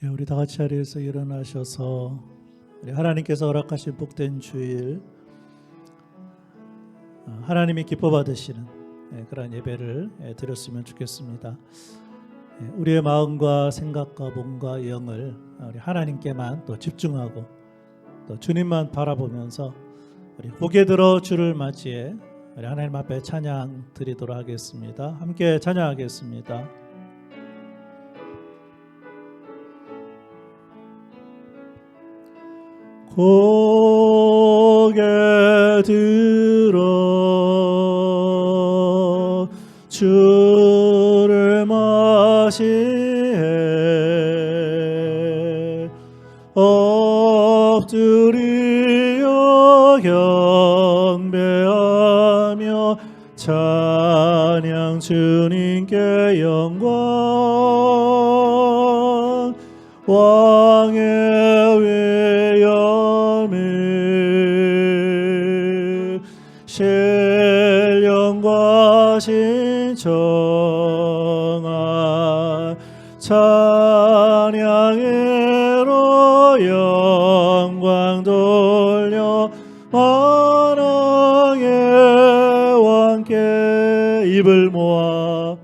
우리 다 같이 자리에서 일어나셔서 우리 하나님께서 허락하신 복된 주일, 하나님이 기뻐 받으시는 그런 예배를 드렸으면 좋겠습니다. 우리의 마음과 생각과 몸과 영을 우리 하나님께만 또 집중하고 또 주님만 바라보면서 우리 고개 들어 주를 맞이해 우리 하나님 앞에 찬양 드리도록 하겠습니다. 함께 찬양하겠습니다. 고개 들어 주를 맞이해 엎드리어 경배하며 찬양 주님께 영광 왕의 외염을 신령과 신청한 찬양으로 영광 돌려 만왕의 왕께 입을 모아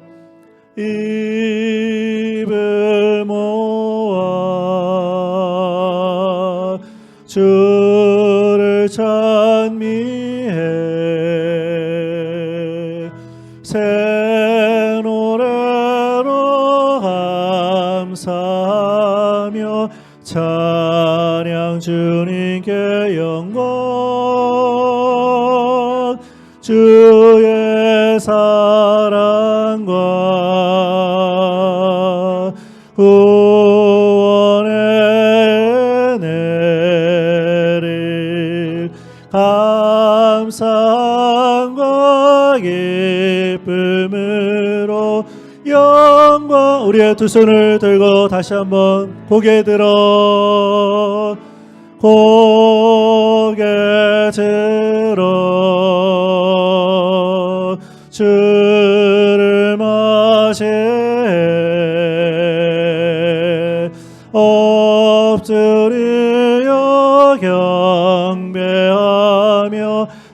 주를 찬미해 새 노래로 감사하며 찬양 주님께 영광 주의 사랑과 구원의 은혜를 감사함과 기쁨으로 영광 우리의 두 손을 들고 다시 한번 고개 들어 고개 들어 주를 맞이해 엎드리어 경배하며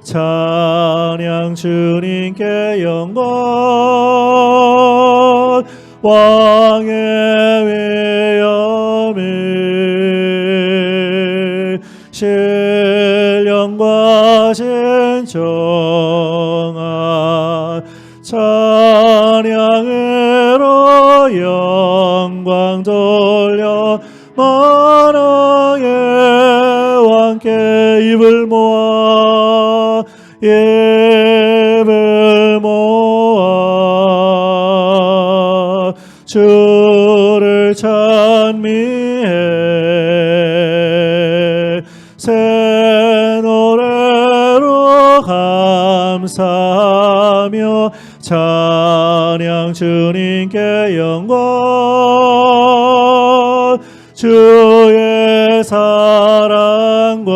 찬양 주님께 영광 왕의 위엄을 신령과 신청한 찬양으로 영광 돌려 만왕의 왕께 입을 모아 입을 모아 주를 찬미해 새 노래로 감사하며 찬양 주님께 영광 주의 사랑과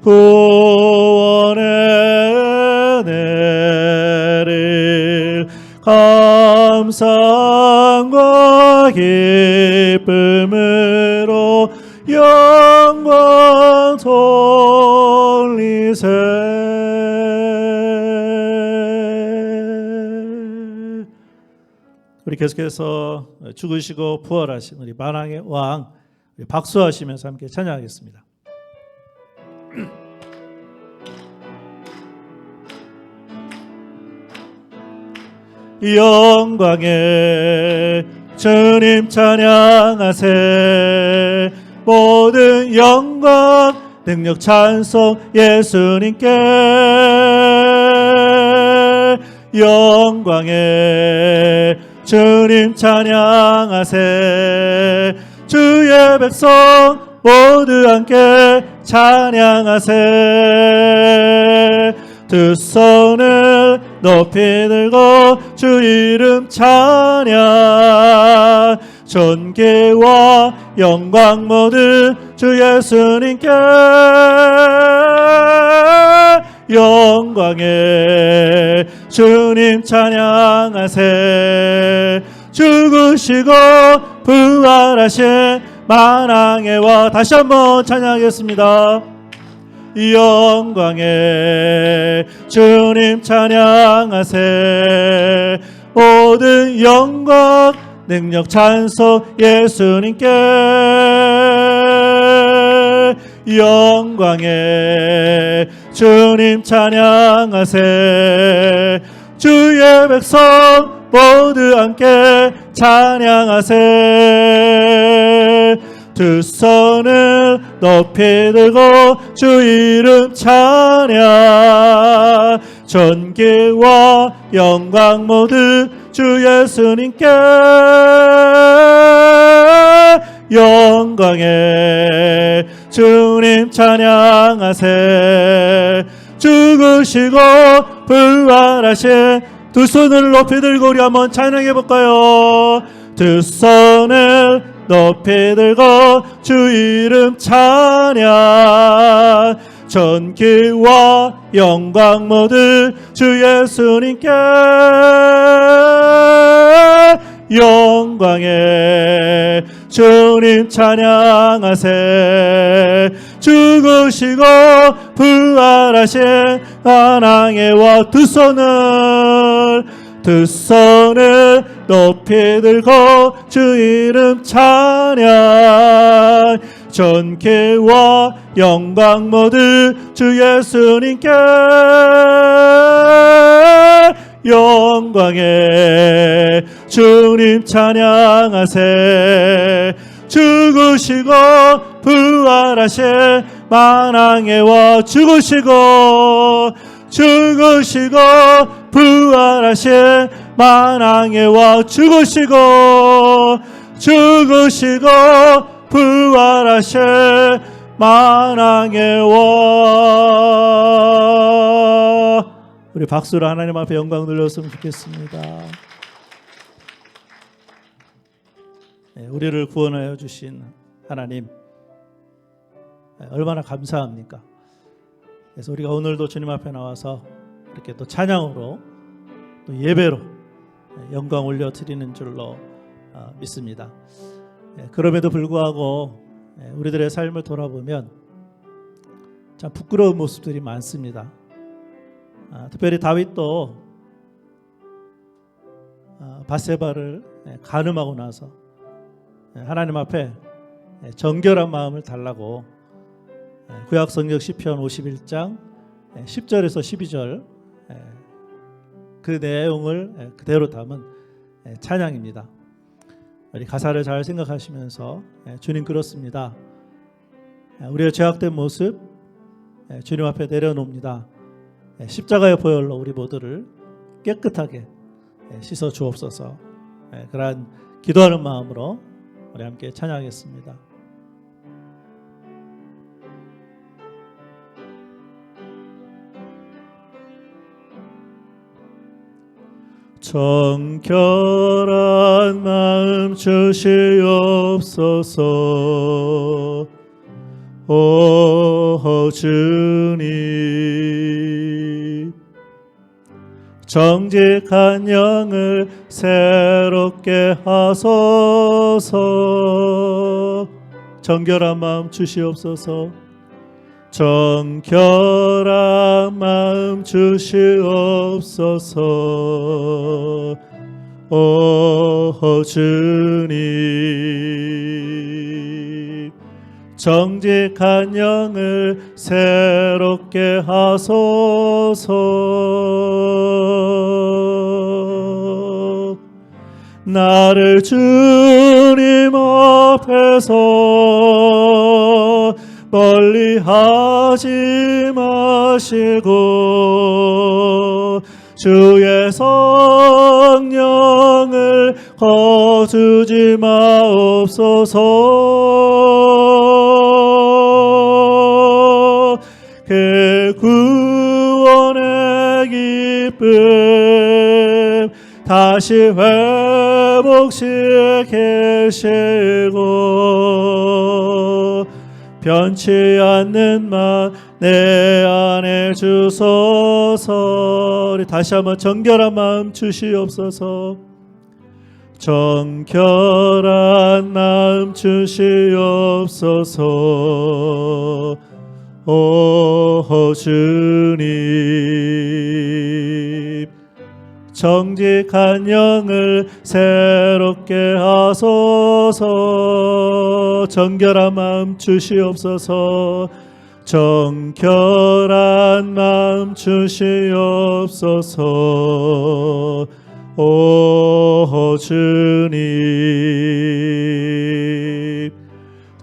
구원의 은혜를 감사함과 기쁨으로 영광 돌리세. 우리 계속해서 죽으시고 부활하신 우리 만왕의 왕 박수하시면서 함께 찬양하겠습니다. 영광의 주님 찬양하세. 모든 영광 능력 찬송 예수님께. 영광의 주님 찬양하세. 주의 백성 모두 함께 찬양하세. 두 손을 높이 들고 주 이름 찬양. 존귀와 영광 모두 주 예수님께. 영광의 주님 찬양하세. 죽으시고 부활하신 만왕의 왕. 다시 한번 찬양하겠습니다. 영광의 주님 찬양하세. 모든 영광 능력 찬송 예수님께. 영광의 주님 찬양하세. 주의 백성 모두 함께 찬양하세. 두 손을 높이 들고 주 이름 찬양. 존귀와 영광 모두 주 예수님께. 영광의 주님 찬양하세. 죽으시고 부활하신. 두 손을 높이 들고 우리 한번 찬양해 볼까요? 두 손을 높이 들고 주 이름 찬양. 존귀와 영광 모두 주 예수님께. 영광의 주님 찬양하세. 죽으시고 부활하신 만왕의 왕. 두 손을 높이 들고 주 이름 찬양. 존귀와 영광 모두 주 예수님께. 영광의 주님 찬양하세. 죽으시고 부활하신 만왕의 왕. 죽으시고 부활하신 만왕의 왕. 죽으시고 부활하신 만왕의 왕. 우리 박수로 하나님 앞에 영광 돌렸으면 좋겠습니다. 우리를 구원하여 주신 하나님, 얼마나 감사합니까? 그래서 우리가 오늘도 주님 앞에 나와서 이렇게 또 찬양으로 또 예배로 영광 올려 드리는 줄로 믿습니다. 그럼에도 불구하고 우리들의 삶을 돌아보면 참 부끄러운 모습들이 많습니다. 특별히 다윗도 밧세바를 간음하고 나서 하나님 앞에 정결한 마음을 달라고 구약 성경 시편 51장 10절에서 12절 그 내용을 그대로 담은 찬양입니다. 우리 가사를 잘 생각하시면서 주님 그렇습니다. 우리의 죄악된 모습 주님 앞에 내려놓습니다. 십자가의 보혈로 우리 모두를 깨끗하게 씻어 주옵소서. 그러한 기도하는 마음으로 우리 함께 찬양하겠습니다. 정결한 마음 주시옵소서. 오 주님, 정직한 영을 새롭게 하소서. 정결한 마음 주시옵소서. 정결한 마음 주시옵소서. 오 주님, 정직한 영을 새롭게 하소서. 나를 주님 앞에서 멀리 하지 마시고 주의 성령을 거두지 마옵소서. 그 구원의 기쁨 다시 회복시키시고 변치 않는 마 내 안에 주소서. 우리 다시 한번 정결한 마음 주시옵소서. 정결한 마음 주시옵소서. 오 주님, 정직한 영을 새롭게 하소서. 정결한 마음 주시옵소서. 정결한 마음 주시옵소서. 오 주님,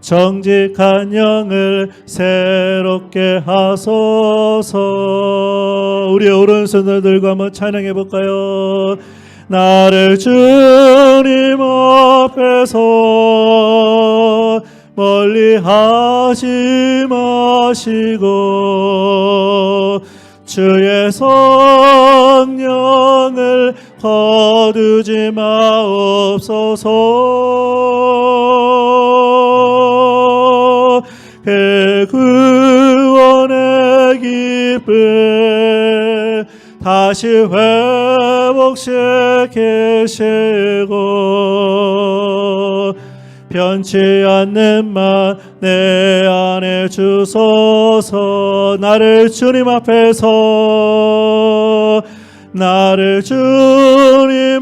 정직한 영을 새롭게 하소서. 우리의 오른손을 들고 한번 찬양해 볼까요? 나를 주님 앞에서 멀리 하지 마시고 주의 성령을 거두지 마옵소서. 그 구원의 기쁨 다시 회복시키시고 변치 않는 만 내 안에 주소서. 나를 주님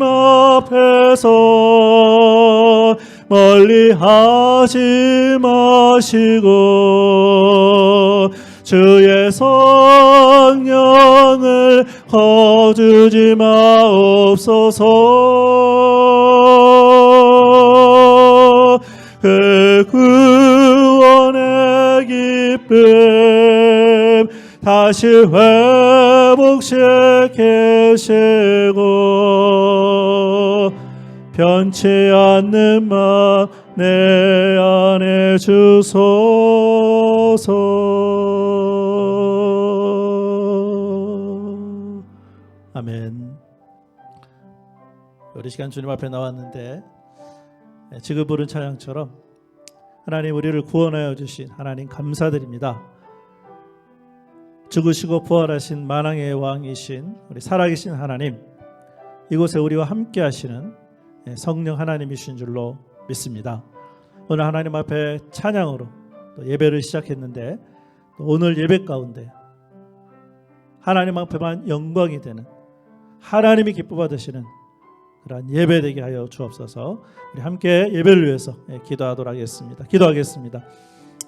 앞에서 멀리 하지 마시고 주의 성령을 거두지 마옵소서. 그 구원의 기쁨 다시 회복시키시고 변치 않는 마 내 안에 주소서. 아멘. 우리 시간 주님 앞에 나왔는데 지금 부른 찬양처럼 하나님 우리를 구원하여 주신 하나님 감사드립니다. 죽으시고 부활하신 만왕의 왕이신 우리 살아계신 하나님, 이곳에 우리와 함께 하시는 성령 하나님이신 줄로 믿습니다. 오늘 하나님 앞에 찬양으로 또 예배를 시작했는데 또 오늘 예배 가운데 하나님 앞에만 영광이 되는 하나님이 기뻐 받으시는 그러한 예배 되게 하여 주옵소서. 우리 함께 예배를 위해서 기도하도록 하겠습니다. 기도하겠습니다.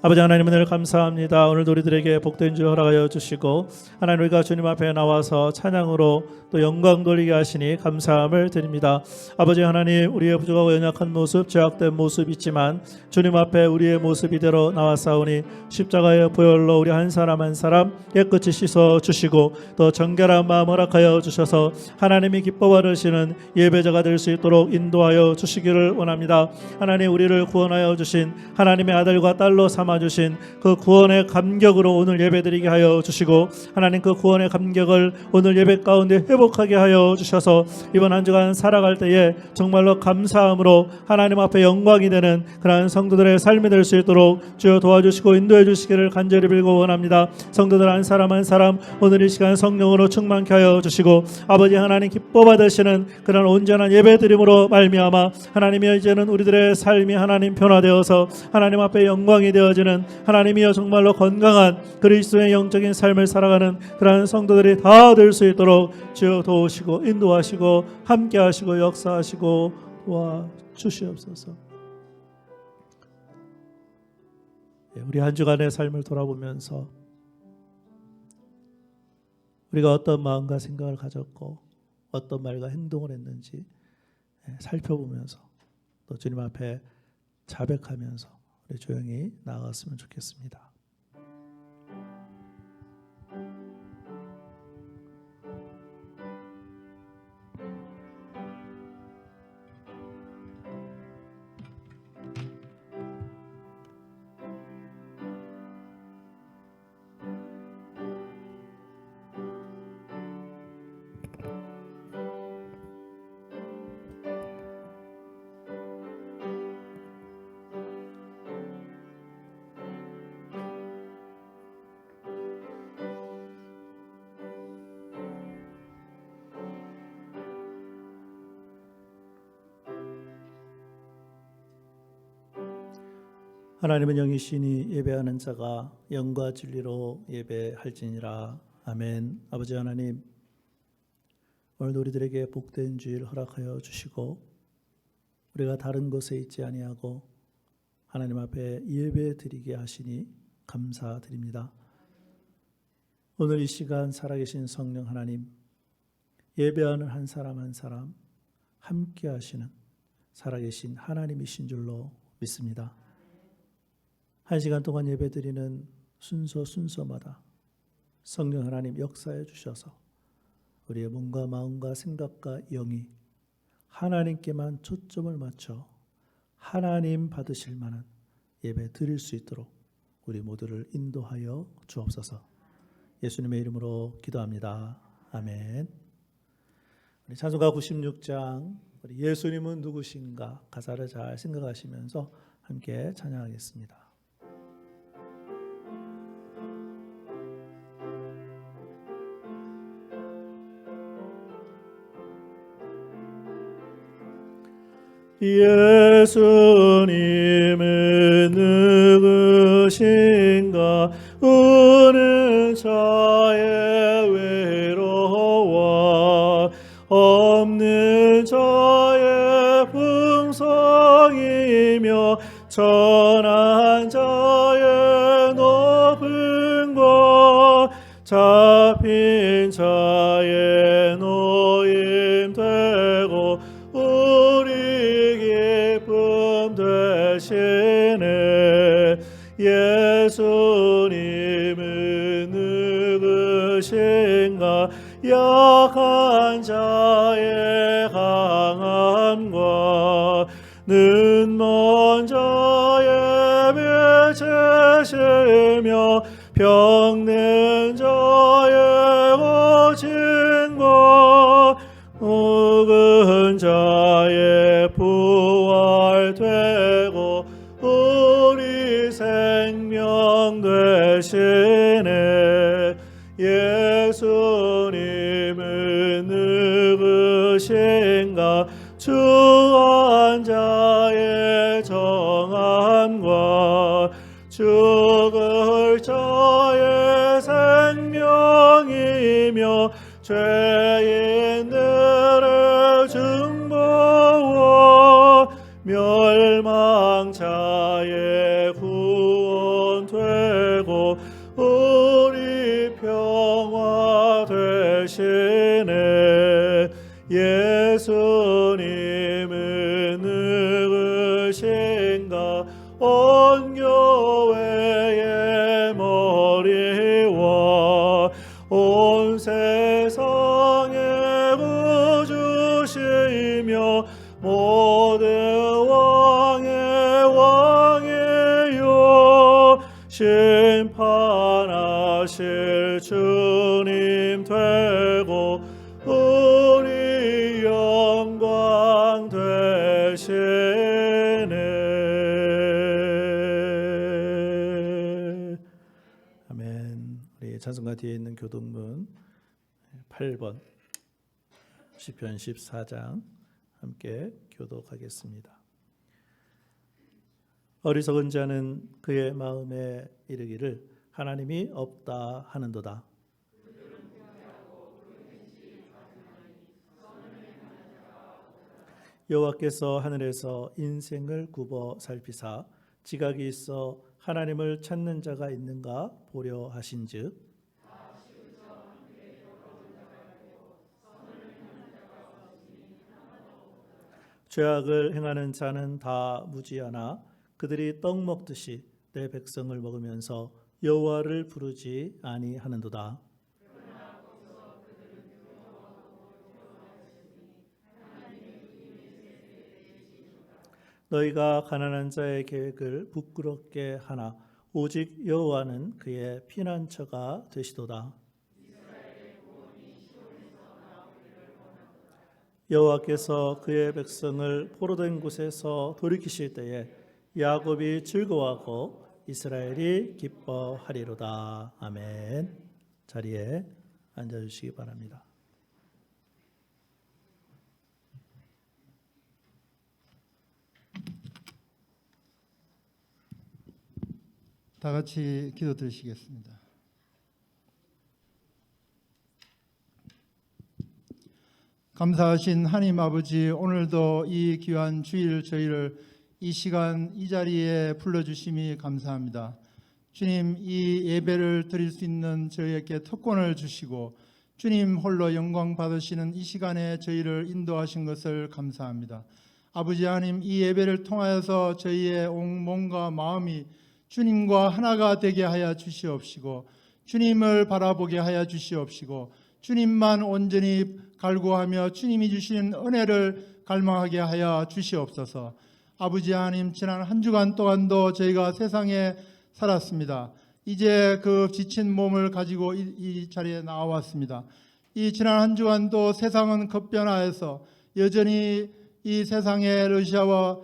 아버지 하나님 은혜를 감사합니다. 오늘도 우리들에게 복된 주 허락하여 주시고 하나님 우리가 주님 앞에 나와서 찬양으로 또 영광 돌리게 하시니 감사함을 드립니다. 아버지 하나님, 우리의 부족하고 연약한 모습, 죄악된 모습 있지만 주님 앞에 우리의 모습 이대로 나왔사오니 십자가의 보혈로 우리 한 사람 한 사람 깨끗이 씻어 주시고 또 정결한 마음 허락하여 주셔서 하나님이 기뻐 받으시는 예배자가 될 수 있도록 인도하여 주시기를 원합니다. 하나님, 우리를 구원하여 주신 하나님의 아들과 딸로 삼아주신 그 구원의 감격으로 오늘 예배드리게 하여 주시고 하나님 그 구원의 감격을 오늘 예배 가운데 회복하게 하여 주셔서 이번 한 주간 살아갈 때에 정말로 감사함으로 하나님 앞에 영광이 되는 그러한 성도들의 삶이 될 수 있도록 주여 도와주시고 인도해 주시기를 간절히 빌고 원합니다. 성도들 한 사람 한 사람 오늘 이 시간 성령으로 충만케 하여 주시고 아버지 하나님 기뻐 받으시는 그런 온전한 예배드림으로 말미암아 하나님이여 이제는 우리들의 삶이 하나님 변화되어서 하나님 앞에 영광이 되어지는 하나님이여 정말로 건강한 그리스도의 영적인 삶을 살아가는 그러한 성도들이 다 될 수 있도록 주여 도우시고 인도하시고 함께하시고 역사하시고 도와주시옵소서. 우리 한 주간의 삶을 돌아보면서 우리가 어떤 마음과 생각을 가졌고 어떤 말과 행동을 했는지 살펴보면서 또 주님 앞에 자백하면서 우리 조용히 나아갔으면 좋겠습니다. 하나님은 영이시니 예배하는 자가 영과 진리로 예배할지니라. 아멘. 아버지 하나님, 오늘도 우리들에게 복된 주일 허락하여 주시고 우리가 다른 곳에 있지 아니하고 하나님 앞에 예배 드리게 하시니 감사드립니다. 오늘 이 시간 살아계신 성령 하나님, 예배하는 한 사람 한 사람 함께 하시는 살아계신 하나님이신 줄로 믿습니다. 한 시간 동안 예배 드리는 순서마다 성령 하나님 역사해 주셔서 우리의 몸과 마음과 생각과 영이 하나님께만 초점을 맞춰 하나님 받으실 만한 예배 드릴 수 있도록 우리 모두를 인도하여 주옵소서. 예수님의 이름으로 기도합니다. 아멘. 우리 찬송가 96장 우리 예수님은 누구신가 가사를 잘 생각하시면서 함께 찬양하겠습니다. 예수님은 누구신가 우는 자의 외로워 없는 자의 풍성이며 천한 자의 높은 곳 잡힌 자의 노임 되고 되시네. 예수님은 누구신가 약한 자의 강함과 눈먼 자의 빛이시며 병든 자의 고친 것 묵은 자의 부활되고 우리 생명 되시네. 예수님은 누구신가 주한 자의 정함과 죽을 자의 생명이며 죄인들의 중보와 멸망자의 구원되고 우리 평화 되시네. 예수님은 누구신가 온 교회의 머리와 온 세상의 구주시며 모든 왕의 왕이요 심판하실 주님 되고 우리 영광 되시네. 아멘. 우리 찬송가 뒤에 있는 교동문 8번 시편 14장 함께 교독하겠습니다. 어리석은 자는 그의 마음에 이르기를 하나님이 없다 하는도다. 여호와께서 하늘에서 인생을 굽어 살피사 지각이 있어 하나님을 찾는 자가 있는가 보려 하신즉 죄악을 행하는 자는 다 무지하나 그들이 떡 먹듯이 내 백성을 먹으면서 여호와를 부르지 아니하는도다. 너희가 가난한 자의 계획을 부끄럽게 하나 오직 여호와는 그의 피난처가 되시도다. 여호와께서 그의 백성을 포로된 곳에서 돌이키실 때에 야곱이 즐거워하고 이스라엘이 기뻐하리로다. 아멘. 자리에 앉아주시기 바랍니다. 다 같이 기도드리시겠습니다. 감사하신 하나님 아버지, 오늘도 이 귀한 주일 저희를 이 시간 이 자리에 불러주심이 감사합니다. 주님, 이 예배를 드릴 수 있는 저희에게 특권을 주시고 주님 홀로 영광 받으시는 이 시간에 저희를 인도하신 것을 감사합니다. 아버지 하나님, 이 예배를 통하여서 저희의 온 몸과 마음이 주님과 하나가 되게 하여 주시옵시고 주님을 바라보게 하여 주시옵시고 주님만 온전히 갈구하며 주님이 주시는 은혜를 갈망하게 하여 주시옵소서. 아버지 하나님, 지난 한 주간 동안도 저희가 세상에 살았습니다. 이제 그 지친 몸을 가지고 이 자리에 나왔습니다. 이 지난 한 주간도 세상은 급변하여서 여전히 이 세상의 러시아와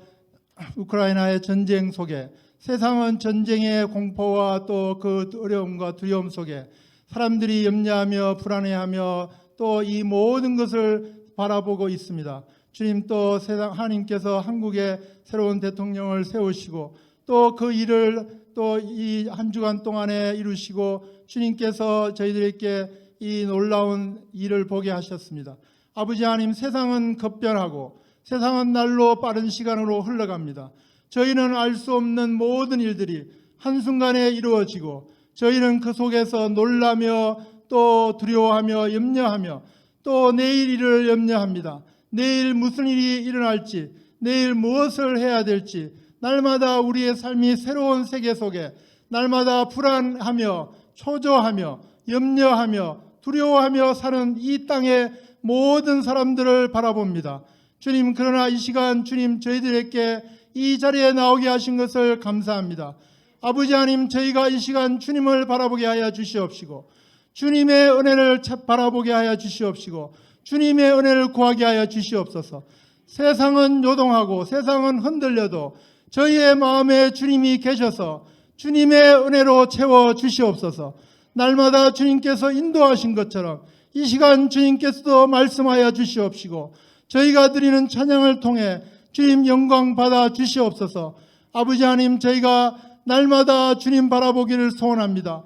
우크라이나의 전쟁 속에, 세상은 전쟁의 공포와 또 그 어려움과 두려움 속에 사람들이 염려하며 불안해하며 또 이 모든 것을 바라보고 있습니다. 주님, 또 세상 하나님께서 한국에 새로운 대통령을 세우시고 또 그 일을 또 이 한 주간 동안에 이루시고 주님께서 저희들에게 이 놀라운 일을 보게 하셨습니다. 아버지 하나님, 세상은 급변하고 세상은 날로 빠른 시간으로 흘러갑니다. 저희는 알 수 없는 모든 일들이 한순간에 이루어지고 저희는 그 속에서 놀라며 또 두려워하며 염려하며 또 내일 일을 염려합니다. 내일 무슨 일이 일어날지, 내일 무엇을 해야 될지, 날마다 우리의 삶이 새로운 세계 속에 날마다 불안하며 초조하며 염려하며 두려워하며 사는 이 땅의 모든 사람들을 바라봅니다. 주님, 그러나 이 시간 주님 저희들에게 이 자리에 나오게 하신 것을 감사합니다. 아버지 하나님, 저희가 이 시간 주님을 바라보게 하여 주시옵시고 주님의 은혜를 바라보게 하여 주시옵시고 주님의 은혜를 구하게 하여 주시옵소서. 세상은 요동하고 세상은 흔들려도 저희의 마음에 주님이 계셔서 주님의 은혜로 채워 주시옵소서. 날마다 주님께서 인도하신 것처럼 이 시간 주님께서도 말씀하여 주시옵시고 저희가 드리는 찬양을 통해 주님 영광 받아 주시옵소서. 아버지 하나님, 저희가 날마다 주님 바라보기를 소원합니다.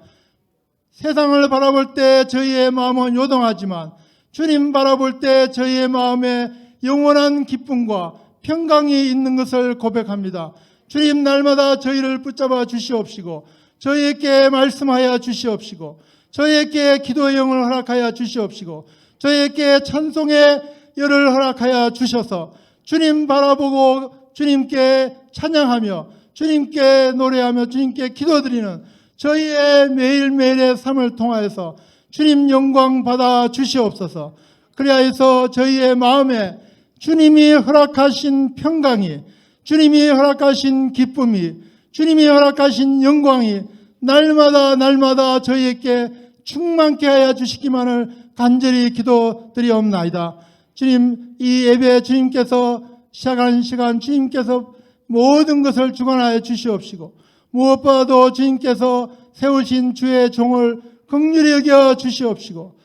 세상을 바라볼 때 저희의 마음은 요동하지만 주님 바라볼 때 저희의 마음에 영원한 기쁨과 평강이 있는 것을 고백합니다. 주님, 날마다 저희를 붙잡아 주시옵시고 저희에게 말씀하여 주시옵시고 저희에게 기도의 영을 허락하여 주시옵시고 저희에게 찬송의 열을 허락하여 주셔서 주님 바라보고 주님께 찬양하며 주님께 노래하며 주님께 기도드리는 저희의 매일매일의 삶을 통하여서 주님 영광 받아 주시옵소서. 그리하여서 저희의 마음에 주님이 허락하신 평강이, 주님이 허락하신 기쁨이, 주님이 허락하신 영광이 날마다 저희에게 충만케 하여 주시기만을 간절히 기도드리옵나이다. 주님, 이 예배 주님께서 시작하는 시간 주님께서 모든 것을 주관하여 주시옵시고 무엇보다도 주님께서 세우신 주의 종을 긍휼히 여겨 주시옵시고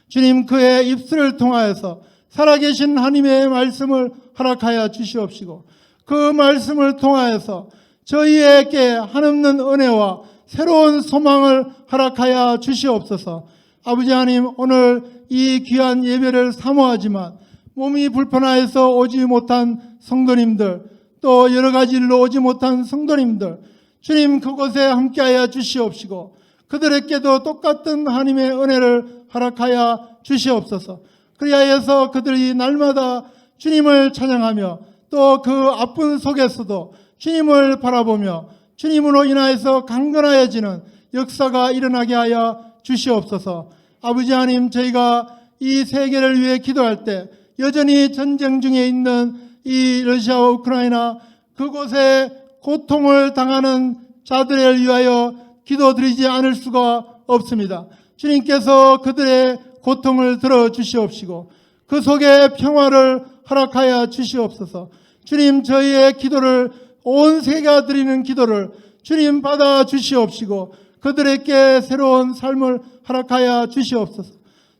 주님, 그의 입술을 통하여서 살아계신 하나님의 말씀을 허락하여 주시옵시고 그 말씀을 통하여서 저희에게 한없는 은혜와 새로운 소망을 허락하여 주시옵소서. 아버지 하나님, 오늘 이 귀한 예배를 사모하지만 몸이 불편하여서 오지 못한 성도님들, 또 여러 가지 일로 오지 못한 성도님들, 주님 그곳에 함께하여 주시옵시고 그들에게도 똑같은 하나님의 은혜를 허락하여 주시옵소서. 그리하여서 그들이 날마다 주님을 찬양하며 또 그 아픈 속에서도 주님을 바라보며 주님으로 인하여서 강건하여지는 역사가 일어나게 하여 주시옵소서. 아버지 하나님, 저희가 이 세계를 위해 기도할 때 여전히 전쟁 중에 있는 이 러시아와 우크라이나 그곳에 고통을 당하는 자들을 위하여 기도드리지 않을 수가 없습니다. 주님께서 그들의 고통을 들어주시옵시고 그 속에 평화를 허락하여 주시옵소서. 주님, 저희의 기도를, 온 세계가 드리는 기도를 주님 받아 주시옵시고 그들에게 새로운 삶을 허락하여 주시옵소서.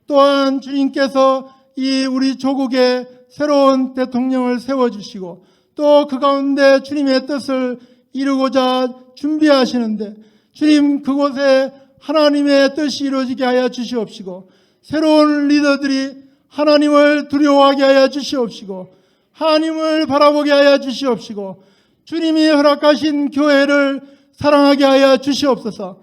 또한 주님께서 이 우리 조국에 새로운 대통령을 세워주시고 또 그 가운데 주님의 뜻을 이루고자 준비하시는데 주님 그곳에 하나님의 뜻이 이루어지게 하여 주시옵시고 새로운 리더들이 하나님을 두려워하게 하여 주시옵시고 하나님을 바라보게 하여 주시옵시고 주님이 허락하신 교회를 사랑하게 하여 주시옵소서.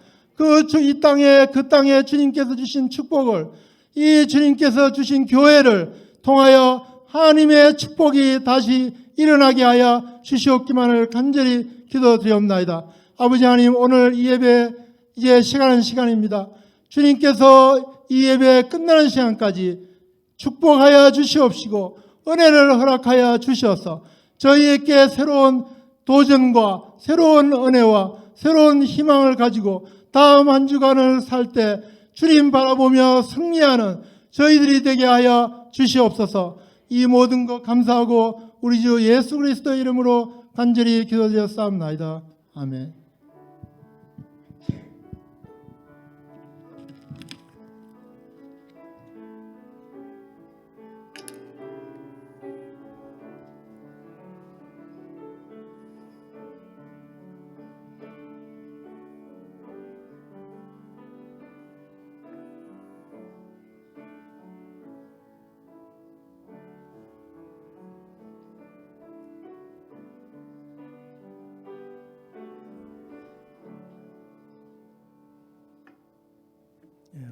이 땅에 주님께서 주신 축복을 이 주님께서 주신 교회를 통하여 하나님의 축복이 다시 일어나게 하여 주시옵기만을 간절히 기도드리옵나이다. 아버지 하나님 오늘 이 예배 이제 시간입니다. 주님께서 이 예배 끝나는 시간까지 축복하여 주시옵시고 은혜를 허락하여 주셔서 저희에게 새로운 도전과 새로운 은혜와 새로운 희망을 가지고 다음 한 주간을 살 때 주님 바라보며 승리하는 저희들이 되게 하여 주시옵소서. 이 모든 것 감사하고 우리 주 예수 그리스도의 이름으로 간절히 기도드렸사옵나이다. 아멘.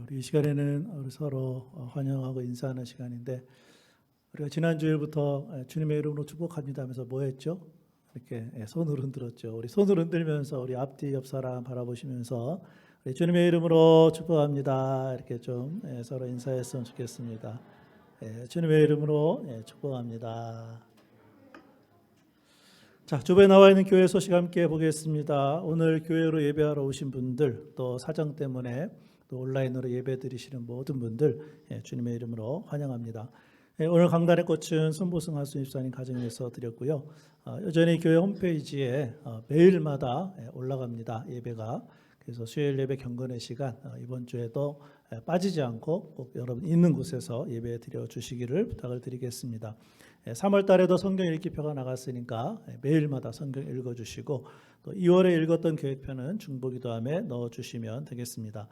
우리 이 시간에는 우리 서로 환영하고 인사하는 시간인데 우리가 지난 주일부터 주님의 이름으로 축복합니다 하면서 뭐 했죠? 이렇게 손을 흔들었죠. 우리 손을 흔들면서 우리 앞뒤 옆 사람 바라보시면서 우리 주님의 이름으로 축복합니다 이렇게 좀 서로 인사했으면 좋겠습니다. 주님의 이름으로 축복합니다. 자, 주변에 나와 있는 교회 소식 함께 보겠습니다. 오늘 교회로 예배하러 오신 분들 또 사정 때문에 또 온라인으로 예배 드리시는 모든 분들 주님의 이름으로 환영합니다. 오늘 강단의 꽃은 손보승 하수님 집사님 가정에서 드렸고요. 여전히 교회 홈페이지에 매일마다 올라갑니다. 예배가. 그래서 수요일 예배 경건의 시간 이번 주에도 빠지지 않고 꼭 여러분 있는 곳에서 예배 드려 주시기를 부탁을 드리겠습니다. 3월 달에도 성경 읽기표가 나갔으니까 매일마다 성경 읽어주시고 또 2월에 읽었던 계획표는 중보기도함에 넣어주시면 되겠습니다.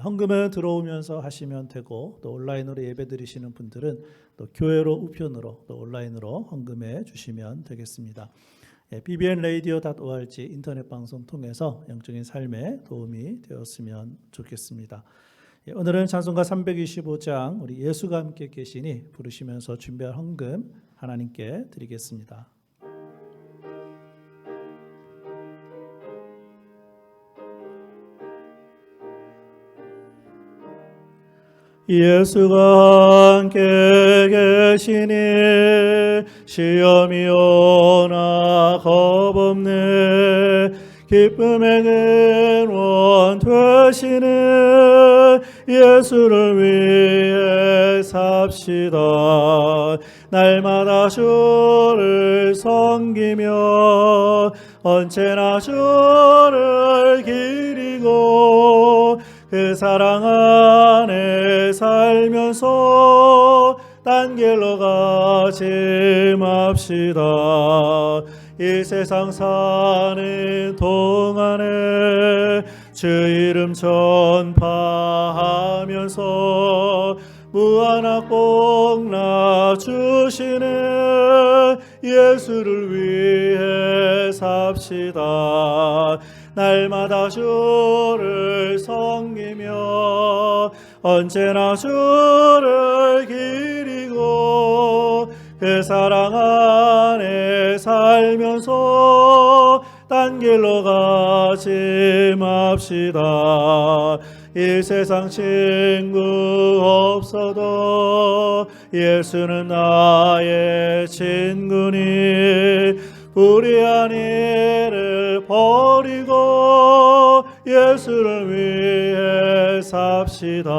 헌금은 들어오면서 하시면 되고 또 온라인으로 예배 드리시는 분들은 또 교회로 우편으로 또 온라인으로 헌금해 주시면 되겠습니다. bbnradio.org 인터넷 방송 통해서 영적인 삶에 도움이 되었으면 좋겠습니다. 오늘은 찬송가 325장 우리 예수가 함께 계시니 부르시면서 준비할 헌금 하나님께 드리겠습니다. 예수가 함께 계시니 시험이 오나 겁없네 기쁨의 근원 되시는 예수를 위해 삽시다. 날마다 주를 섬기며 언제나 주를 기리고 그 사랑 안에 살면서 딴 길로 가지 맙시다. 이 세상 사는 동안에 주 이름 전파하면서 무하나 꼭 낳아주시는 예수를 위해 삽시다. 날마다 주를 섬기며 언제나 주를 기리고 그 사랑 안에 살면서 딴 길로 가지 맙시다. 이 세상 친구 없어도 예수는 나의 친구니 불의한 일을 버리고 예수를 위해 삽시다.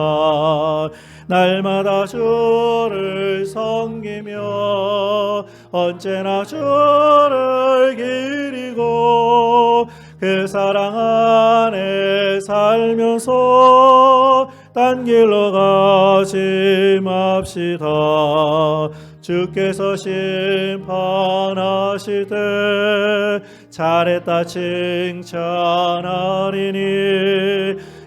날마다 주를 섬기며 언제나 주를 기리고 그 사랑 안에 살면서 딴 길로 가지 맙시다. 주께서 심판하실 때 잘했다 칭찬하리니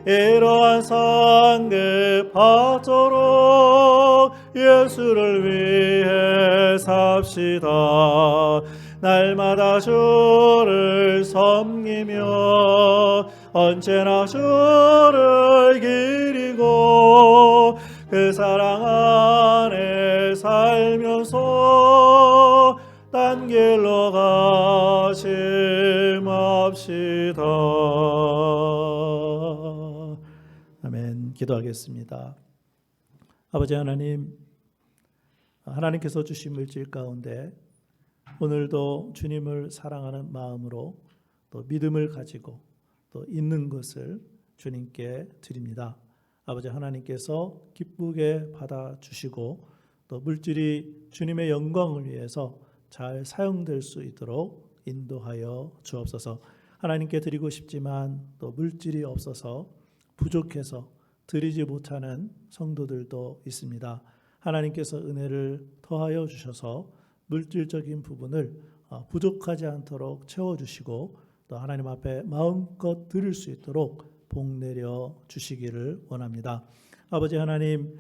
이러한 상급 받도록 예수를 위해 삽시다. 날마다 주를 섬기며 언제나 주를 기리고 그 사랑 안에 살면서 딴 길로 가지 맙시다. 아멘. 기도하겠습니다. 아버지 하나님, 하나님께서 주신 물질 가운데 오늘도 주님을 사랑하는 마음으로 또 믿음을 가지고 또 있는 것을 주님께 드립니다. 아버지 하나님께서 기쁘게 받아주시고 또 물질이 주님의 영광을 위해서 잘 사용될 수 있도록 인도하여 주옵소서. 하나님께 드리고 싶지만 또 물질이 없어서 부족해서 드리지 못하는 성도들도 있습니다. 하나님께서 은혜를 더하여 주셔서 물질적인 부분을 부족하지 않도록 채워주시고 또 하나님 앞에 마음껏 드릴 수 있도록 복 내려 주시기를 원합니다. 아버지 하나님,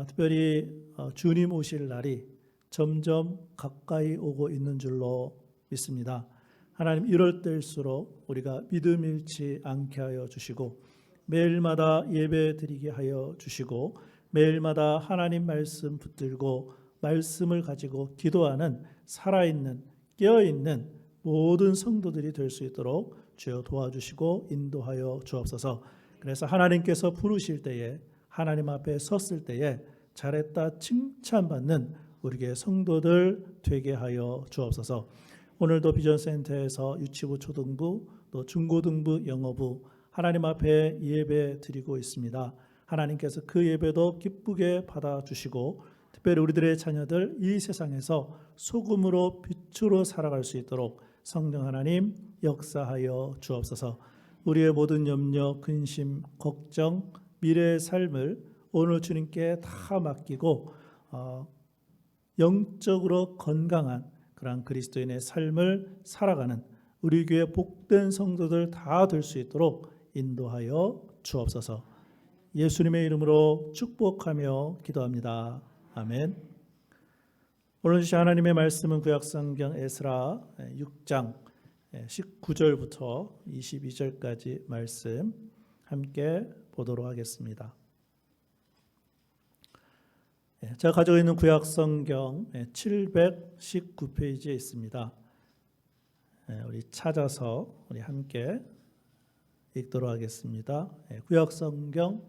특별히 주님 오실 날이 점점 가까이 오고 있는 줄로 믿습니다. 하나님, 이럴 때일수록 우리가 믿음 잃지 않게 하여 주시고 매일마다 예배 드리게 하여 주시고 매일마다 하나님 말씀 붙들고 말씀을 가지고 기도하는 살아있는 깨어있는 모든 성도들이 될 수 있도록 주여 도와주시고 인도하여 주옵소서. 그래서 하나님께서 부르실 때에 하나님 앞에 섰을 때에 잘했다 칭찬받는 우리의 성도들 되게 하여 주옵소서. 오늘도 비전센터에서 유치부, 초등부, 또 중고등부, 영어부 하나님 앞에 예배 드리고 있습니다. 하나님께서 그 예배도 기쁘게 받아주시고 특별히 우리들의 자녀들 이 세상에서 소금으로 빛으로 살아갈 수 있도록 성령 하나님 역사하여 주옵소서. 우리의 모든 염려, 근심, 걱정, 미래의 삶을 오늘 주님께 다 맡기고 영적으로 건강한 그런 그리스도인의 삶을 살아가는 우리 교회 복된 성도들 다 될 수 있도록 인도하여 주옵소서. 예수님의 이름으로 축복하며 기도합니다. 아멘. 오늘 주신 하나님의 말씀은 구약성경 에스라 6장 19절부터 22절까지 말씀 함께 보도록 하겠습니다. 제가 가지고 있는 구약성경 719페이지에 있습니다. 우리 찾아서 우리 함께 읽도록 하겠습니다. 구약성경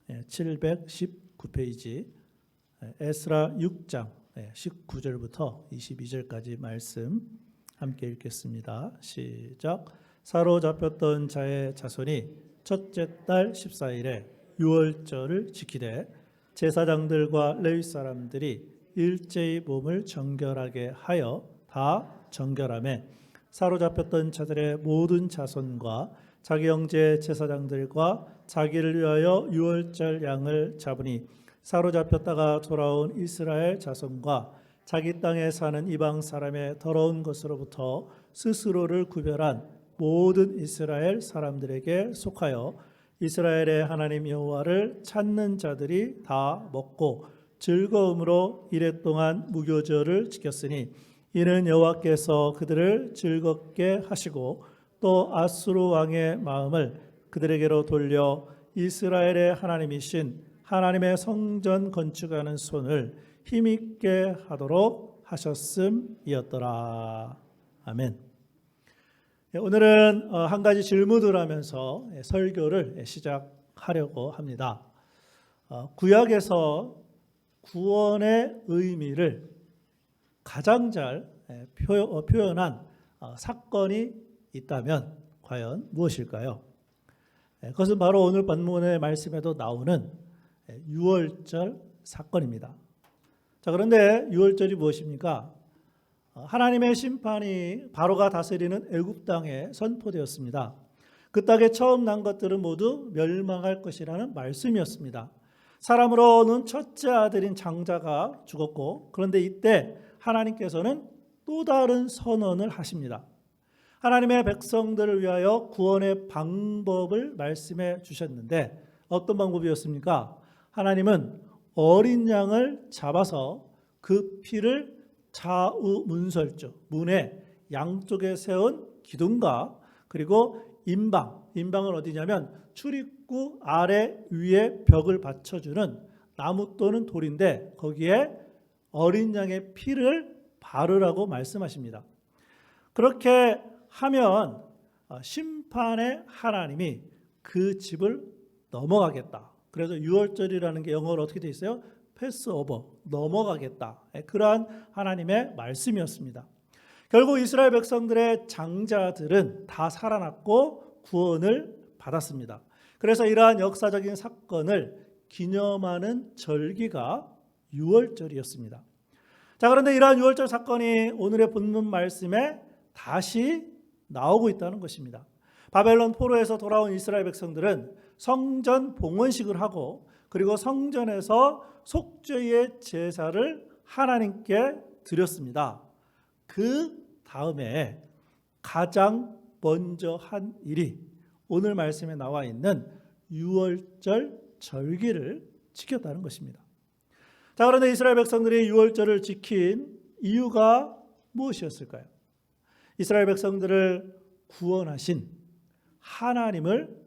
719페이지 에스라 6장 19절부터 22절까지 말씀 함께 읽겠습니다. 시작. 사로잡혔던 자의 자손이 첫째 달 14일에 유월절을 지키되 제사장들과 레위 사람들이 일제히 몸을 정결하게 하여 다 정결하며 사로잡혔던 자들의 모든 자손과 자기 형제 제사장들과 자기를 위하여 유월절 양을 잡으니 사로잡혔다가 돌아온 이스라엘 자손과 자기 땅에 사는 이방 사람의 더러운 것으로부터 스스로를 구별한 모든 이스라엘 사람들에게 속하여 이스라엘의 하나님 여호와를 찾는 자들이 다 먹고 즐거움으로 이랫동안 무교절을 지켰으니 이는 여호와께서 그들을 즐겁게 하시고 또 아수르 왕의 마음을 그들에게로 돌려 이스라엘의 하나님이신 하나님의 성전 건축하는 손을 힘있게 하도록 하셨음이었더라. 아멘. 오늘은 한 가지 질문을 하면서 설교를 시작하려고 합니다. 구약에서 구원의 의미를 가장 잘 표현한 사건이 있다면 과연 무엇일까요? 그것은 바로 오늘 본문의 말씀에도 나오는 유월절 사건입니다. 자, 그런데 유월절이 무엇입니까? 하나님의 심판이 바로가 다스리는 애굽 땅에 선포되었습니다. 그 땅에 처음 난 것들은 모두 멸망할 것이라는 말씀이었습니다. 사람으로는 첫째 아들인 장자가 죽었고, 그런데 이때 하나님께서는 또 다른 선언을 하십니다. 하나님의 백성들을 위하여 구원의 방법을 말씀해 주셨는데 어떤 방법이었습니까? 하나님은 어린 양을 잡아서 그 피를 좌우 문설주, 문의 양쪽에 세운 기둥과 그리고 임방은 어디냐면 출입구 아래 위에 벽을 받쳐주는 나무 또는 돌인데 거기에 어린 양의 피를 바르라고 말씀하십니다. 그렇게 하면 심판의 하나님이 그 집을 넘어가겠다. 그래서 유월절이라는 게 영어로 어떻게 되어 있어요? 패스오버, 넘어가겠다. 그러한 하나님의 말씀이었습니다. 결국 이스라엘 백성들의 장자들은 다 살아났고 구원을 받았습니다. 그래서 이러한 역사적인 사건을 기념하는 절기가 유월절이었습니다. 자, 그런데 이러한 유월절 사건이 오늘의 본문 말씀에 다시 나오고 있다는 것입니다. 바벨론 포로에서 돌아온 이스라엘 백성들은 성전 봉헌식을 하고 그리고 성전에서 속죄의 제사를 하나님께 드렸습니다. 그 다음에 가장 먼저 한 일이 오늘 말씀에 나와 있는 유월절 절기를 지켰다는 것입니다. 자, 그런데 이스라엘 백성들이 유월절을 지킨 이유가 무엇이었을까요? 이스라엘 백성들을 구원하신 하나님을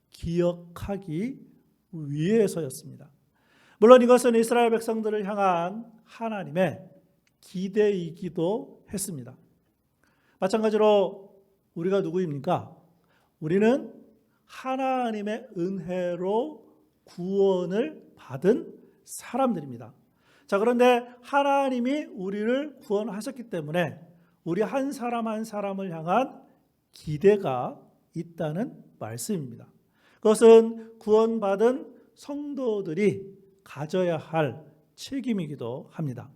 기억하기 위해서였습니다. 물론 이것은 이스라엘 백성들을 향한 하나님의 기대이기도 했습니다. 마찬가지로 우리가 누구입니까? 우리는 하나님의 은혜로 구원을 받은 사람들입니다. 자, 그런데 하나님이 우리를 구원하셨기 때문에 우리 한 사람 한 사람을 향한 기대가 있다는 말씀입니다. 그것은 구원받은 성도들이 가져야 할 책임이기도 합니다.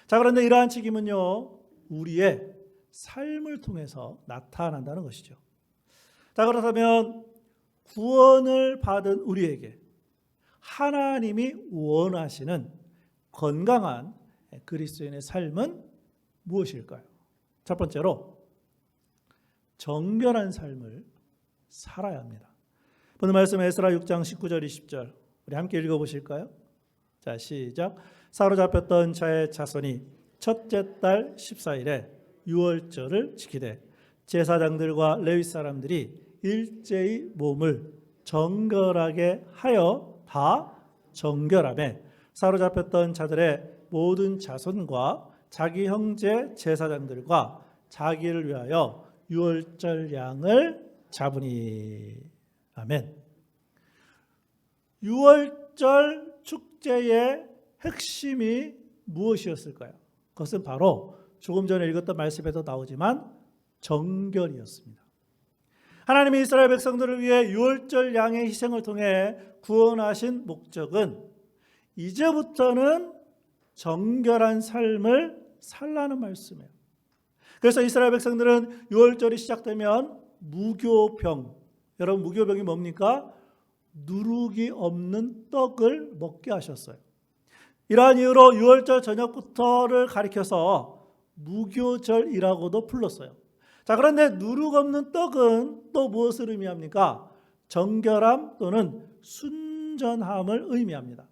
자, 그런데 이러한 책임은요, 우리의 삶을 통해서 나타난다는 것이죠. 자, 그렇다면 구원을 받은 우리에게 하나님이 원하시는 건강한 그리스도인의 삶은 무엇일까요? 첫 번째로 정결한 삶을 살아야 합니다. 오늘 말씀 에스라 6장 19절 20절 우리 함께 읽어보실까요? 자, 시작. 사로잡혔던 자의 자손이 첫째 달 14일에 유월절을 지키되 제사장들과 레위 사람들이 일제히 몸을 정결하게 하여 다 정결하매 사로잡혔던 자들의 모든 자손과 자기 형제 제사장들과 자기를 위하여 유월절 양을 잡으니. 아멘. 유월절 축제의 핵심이 무엇이었을까요? 그것은 바로 조금 전에 읽었던 말씀에도 나오지만 정결이었습니다. 하나님이 이스라엘 백성들을 위해 유월절 양의 희생을 통해 구원하신 목적은 이제부터는 정결한 삶을 살라는 말씀이에요. 그래서 이스라엘 백성들은 유월절이 시작되면 무교병, 여러분 무교병이 뭡니까? 누룩이 없는 떡을 먹게 하셨어요. 이러한 이유로 유월절 저녁부터를 가리켜서 무교절이라고도 불렀어요. 자, 그런데 누룩 없는 떡은 또 무엇을 의미합니까? 정결함 또는 순전함을 의미합니다.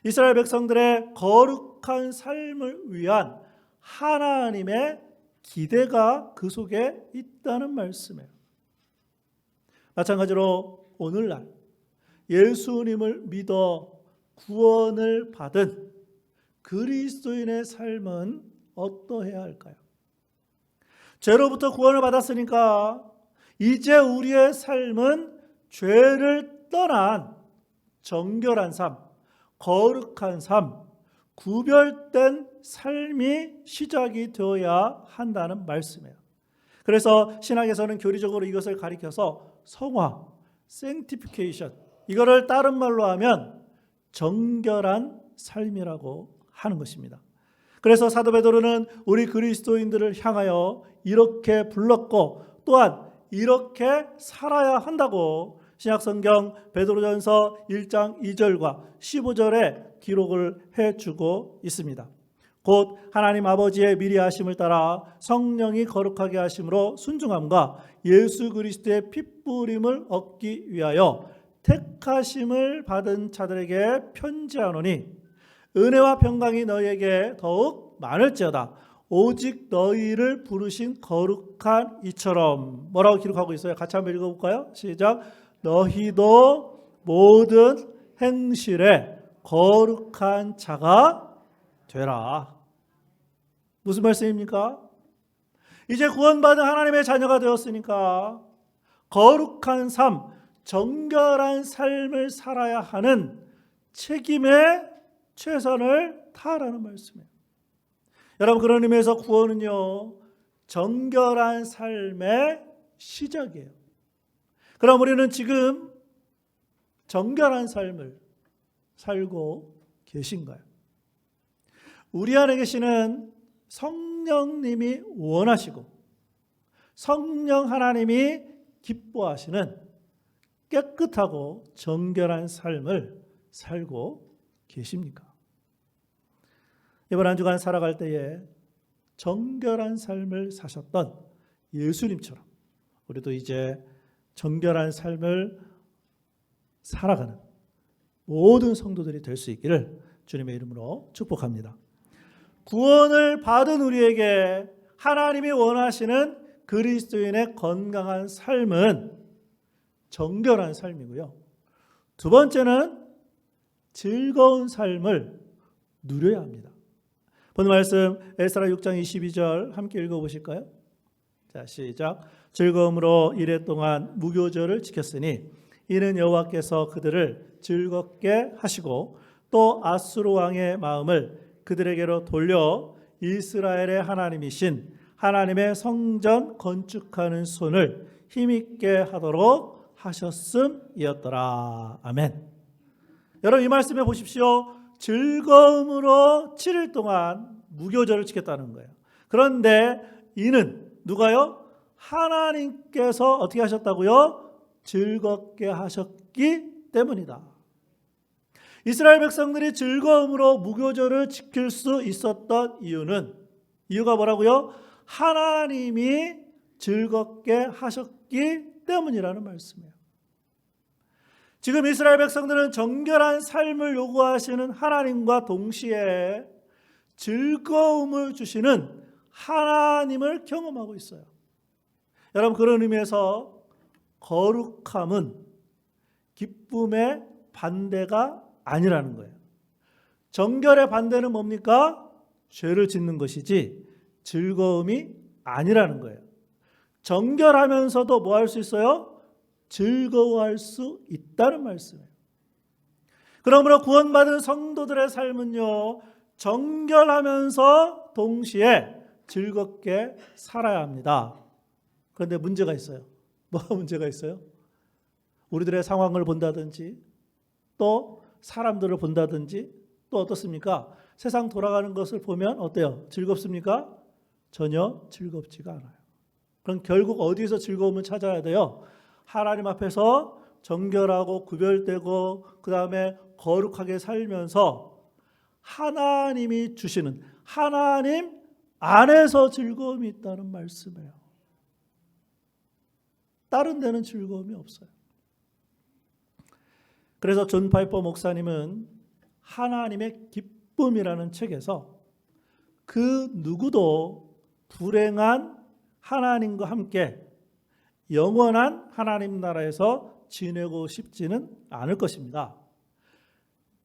이스라엘 백성들의 거룩한 삶을 위한 하나님의 기대가 그 속에 있다는 말씀이에요. 마찬가지로 오늘날 예수님을 믿어 구원을 받은 그리스도인의 삶은 어떠해야 할까요? 죄로부터 구원을 받았으니까 이제 우리의 삶은 죄를 떠난 정결한 삶, 거룩한 삶, 구별된 삶이 시작이 되어야 한다는 말씀이에요. 그래서 신학에서는 교리적으로 이것을 가리켜서 성화, sanctification, 이거를 다른 말로 하면 정결한 삶이라고 하는 것입니다. 그래서 사도 베드로는 우리 그리스도인들을 향하여 이렇게 불렀고 또한 이렇게 살아야 한다고 신약성경 베드로전서 1장 2절과 15절에 기록을 해주고 있습니다. 곧 하나님 아버지의 미리 하심을 따라 성령이 거룩하게 하심으로 순종함과 예수 그리스도의 핏부림을 얻기 위하여 택하심을 받은 자들에게 편지하노니 은혜와 평강이 너희에게 더욱 많을지어다. 오직 너희를 부르신 거룩한 이처럼. 뭐라고 기록하고 있어요? 같이 한번 읽어볼까요? 시작. 너희도 모든 행실에 거룩한 자가 되라. 무슨 말씀입니까? 이제 구원받은 하나님의 자녀가 되었으니까 거룩한 삶, 정결한 삶을 살아야 하는 책임에 최선을 다하라는 말씀이에요. 여러분, 그런 의미에서 구원은요, 정결한 삶의 시작이에요. 그럼 우리는 지금 정결한 삶을 살고 계신가요? 우리 안에 계시는 성령님이 원하시고 성령 하나님이 기뻐하시는 깨끗하고 정결한 삶을 살고 계십니까? 이번 한 주간 살아갈 때에 정결한 삶을 사셨던 예수님처럼 우리도 이제 정결한 삶을 살아가는 모든 성도들이 될 수 있기를 주님의 이름으로 축복합니다. 구원을 받은 우리에게 하나님이 원하시는 그리스도인의 건강한 삶은 정결한 삶이고요. 두 번째는 즐거운 삶을 누려야 합니다. 본 말씀 에스라 6장 22절 함께 읽어보실까요? 자, 시작. 즐거움으로 이레 동안 무교절을 지켰으니 이는 여호와께서 그들을 즐겁게 하시고 또 아수르 왕의 마음을 그들에게로 돌려 이스라엘의 하나님이신 하나님의 성전 건축하는 손을 힘있게 하도록 하셨음이었더라. 아멘. 여러분, 이 말씀에 보십시오. 즐거움으로 7일 동안 무교절을 지켰다는 거예요. 그런데 이는 누가요? 하나님께서 어떻게 하셨다고요? 즐겁게 하셨기 때문이다. 이스라엘 백성들이 즐거움으로 무교절을 지킬 수 있었던 이유가 뭐라고요? 하나님이 즐겁게 하셨기 때문이라는 말씀이에요. 지금 이스라엘 백성들은 정결한 삶을 요구하시는 하나님과 동시에 즐거움을 주시는 하나님을 경험하고 있어요. 여러분, 그런 의미에서 거룩함은 기쁨의 반대가 아니라는 거예요. 정결의 반대는 뭡니까? 죄를 짓는 것이지 즐거움이 아니라는 거예요. 정결하면서도 뭐 할 수 있어요? 즐거워할 수 있다는 말씀이에요. 그러므로 구원받은 성도들의 삶은요, 정결하면서 동시에 즐겁게 살아야 합니다. 그런데 문제가 있어요. 뭐가 문제가 있어요? 우리들의 상황을 본다든지 또 사람들을 본다든지 또 어떻습니까? 세상 돌아가는 것을 보면 어때요? 즐겁습니까? 전혀 즐겁지가 않아요. 그럼 결국 어디서 즐거움을 찾아야 돼요? 하나님 앞에서 정결하고 구별되고 그 다음에 거룩하게 살면서 하나님이 주시는 하나님 안에서 즐거움이 있다는 말씀이에요. 다른 데는 즐거움이 없어요. 그래서 존 파이퍼 목사님은 하나님의 기쁨이라는 책에서 그 누구도 불행한 하나님과 함께 영원한 하나님 나라에서 지내고 싶지는 않을 것입니다.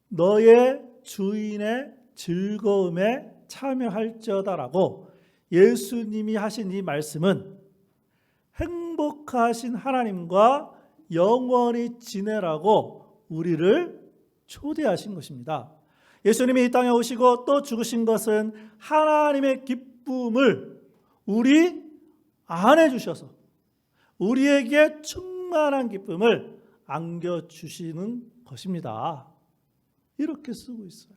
너의 주인의 즐거움에 참여할지어다라고 예수님이 하신 이 말씀은 행복하신 하나님과 영원히 지내라고 우리를 초대하신 것입니다. 예수님이 이 땅에 오시고 또 죽으신 것은 하나님의 기쁨을 우리 안에 주셔서 우리에게 충만한 기쁨을 안겨주시는 것입니다. 이렇게 쓰고 있어요.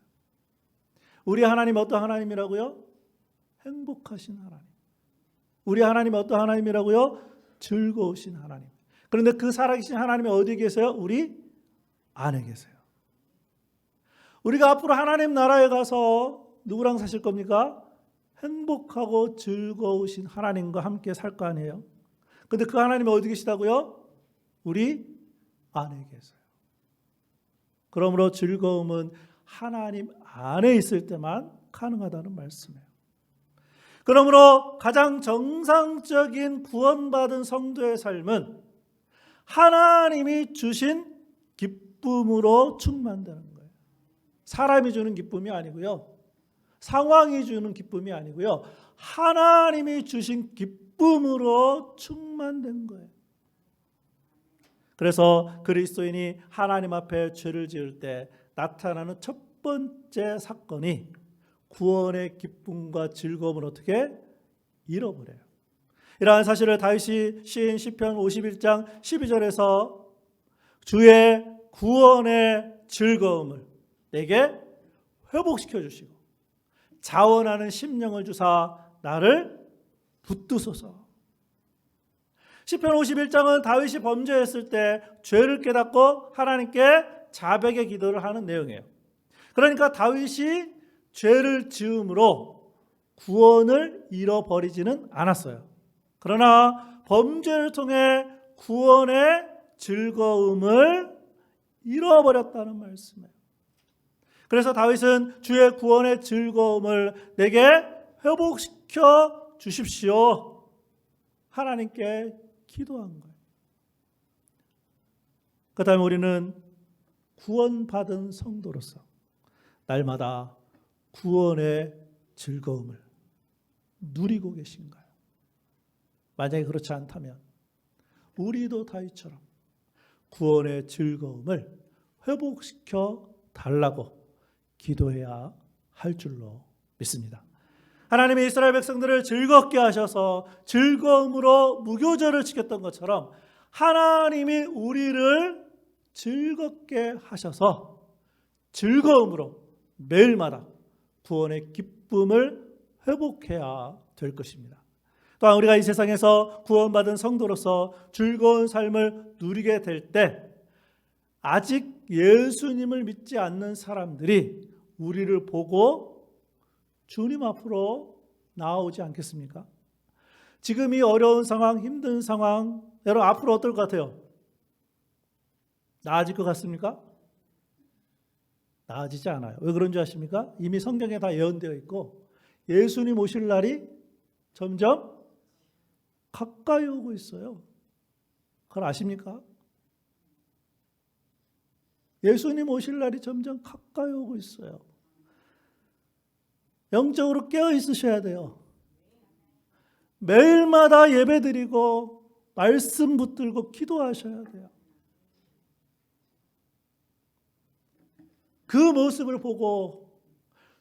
우리 하나님 어떤 하나님이라고요? 행복하신 하나님. 우리 하나님 어떤 하나님이라고요? 즐거우신 하나님. 그런데 그 살아계신 하나님이 어디 계세요? 우리 안에 계세요. 우리가 앞으로 하나님 나라에 가서 누구랑 사실 겁니까? 행복하고 즐거우신 하나님과 함께 살 거 아니에요. 그런데 그 하나님이 어디 계시다고요? 우리 안에 계세요. 그러므로 즐거움은 하나님 안에 있을 때만 가능하다는 말씀이에요. 그러므로 가장 정상적인 구원받은 성도의 삶은 하나님이 주신 기쁨으로 충만되는 거예요. 사람이 주는 기쁨이 아니고요. 상황이 주는 기쁨이 아니고요. 하나님이 주신 기쁨으로 충만된 거예요. 그래서 그리스도인이 하나님 앞에 죄를 지을 때 나타나는 첫 번째 사건이 구원의 기쁨과 즐거움을 어떻게 잃어버려요. 이러한 사실을 다윗이 시인 시편 51장 12절에서 주의 구원의 즐거움을 내게 회복시켜 주시고 자원하는 심령을 주사 나를 붙드소서. 시편 51장은 다윗이 범죄했을 때 죄를 깨닫고 하나님께 자백의 기도를 하는 내용이에요. 그러니까 다윗이 죄를 지음으로 구원을 잃어버리지는 않았어요. 그러나 범죄를 통해 구원의 즐거움을 잃어버렸다는 말씀이에요. 그래서 다윗은 주의 구원의 즐거움을 내게 회복시켜 주십시오. 하나님께 기도한 거예요. 그 다음에 우리는 구원받은 성도로서 날마다 구원의 즐거움을 누리고 계신가요? 만약에 그렇지 않다면 우리도 다윗처럼 구원의 즐거움을 회복시켜 달라고 기도해야 할 줄로 믿습니다. 하나님이 이스라엘 백성들을 즐겁게 하셔서 즐거움으로 무교절을 지켰던 것처럼 하나님이 우리를 즐겁게 하셔서 즐거움으로 매일마다 구원의 기쁨을 회복해야 될 것입니다. 또한 우리가 이 세상에서 구원받은 성도로서 즐거운 삶을 누리게 될 때 아직 예수님을 믿지 않는 사람들이 우리를 보고 주님 앞으로 나아오지 않겠습니까? 지금 이 어려운 상황, 힘든 상황, 여러분 앞으로 어떨 것 같아요? 나아질 것 같습니까? 나아지지 않아요. 왜 그런 줄 아십니까? 이미 성경에 다 예언되어 있고 예수님 오실 날이 점점 가까이 오고 있어요. 그걸 아십니까? 예수님 오실 날이 점점 가까이 오고 있어요. 영적으로 깨어 있으셔야 돼요. 매일마다 예배드리고 말씀 붙들고 기도하셔야 돼요. 그 모습을 보고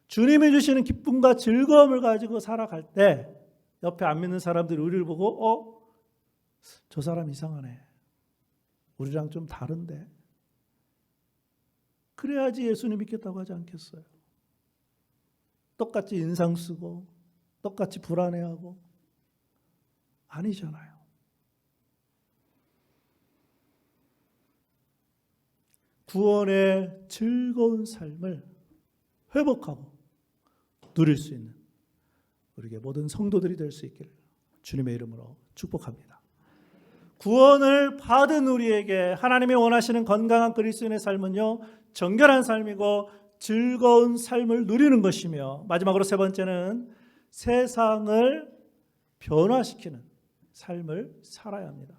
주님이 주시는 기쁨과 즐거움을 가지고 살아갈 때 옆에 안 믿는 사람들이 우리를 보고 저 사람 이상하네. 우리랑 좀 다른데. 그래야지 예수님 믿겠다고 하지 않겠어요? 똑같이 인상 쓰고 똑같이 불안해하고 아니잖아요. 구원의 즐거운 삶을 회복하고 누릴 수 있는 우리에게 모든 성도들이 될 수 있기를 주님의 이름으로 축복합니다. 구원을 받은 우리에게 하나님이 원하시는 건강한 그리스도인의 삶은요, 정결한 삶이고 즐거운 삶을 누리는 것이며, 마지막으로 세 번째는 세상을 변화시키는 삶을 살아야 합니다.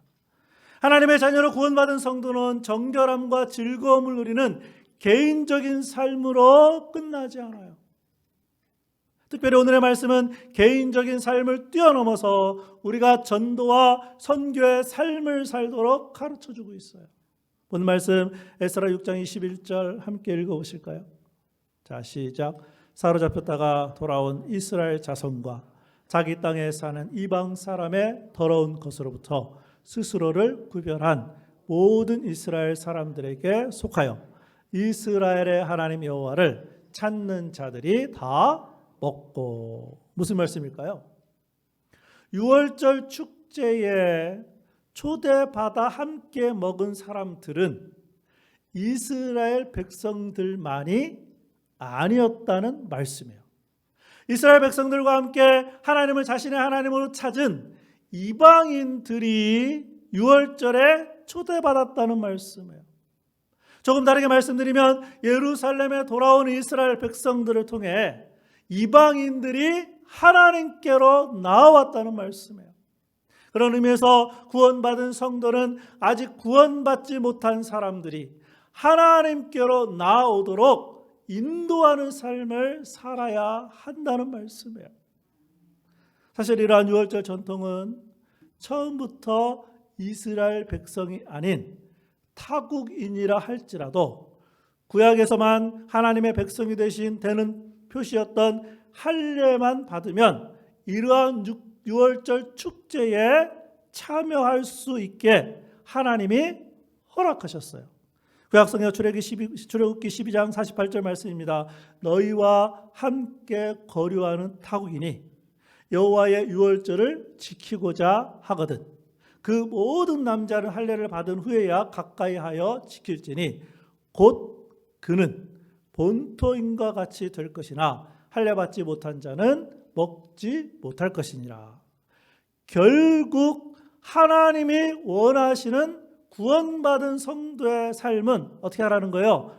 하나님의 자녀로 구원받은 성도는 정결함과 즐거움을 누리는 개인적인 삶으로 끝나지 않아요. 특별히 오늘의 말씀은 개인적인 삶을 뛰어넘어서 우리가 전도와 선교의 삶을 살도록 가르쳐주고 있어요. 오늘 말씀 에스라 6장 21절 함께 읽어보실까요? 자, 시작. 사로잡혔다가 돌아온 이스라엘 자손과 자기 땅에 사는 이방 사람의 더러운 것으로부터 스스로를 구별한 모든 이스라엘 사람들에게 속하여 이스라엘의 하나님 여호와를 찾는 자들이 다 먹고. 무슨 말씀일까요? 6월절 축제에 초대받아 함께 먹은 사람들은 이스라엘 백성들만이 아니었다는 말씀이에요. 이스라엘 백성들과 함께 하나님을 자신의 하나님으로 찾은 이방인들이 유월절에 초대받았다는 말씀이에요. 조금 다르게 말씀드리면 예루살렘에 돌아온 이스라엘 백성들을 통해 이방인들이 하나님께로 나아왔다는 말씀이에요. 그런 의미에서 구원받은 성도는 아직 구원받지 못한 사람들이 하나님께로 나아오도록 인도하는 삶을 살아야 한다는 말씀이에요. 사실 이러한 유월절 전통은 처음부터 이스라엘 백성이 아닌 타국인이라 할지라도 구약에서만 하나님의 백성이 되는 표시였던 할례만 받으면 이러한 유월절 축제에 참여할 수 있게 하나님이 허락하셨어요. 구약성경 출애굽기 12장 48절 말씀입니다. 너희와 함께 거류하는 타국인이 여호와의 유월절을 지키고자 하거든 그 모든 남자는 할례를 받은 후에야 가까이 하여 지킬지니 곧 그는 본토인과 같이 될 것이나 할례 받지 못한 자는 먹지 못할 것이니라. 결국 하나님이 원하시는 구원받은 성도의 삶은 어떻게 하라는 거예요?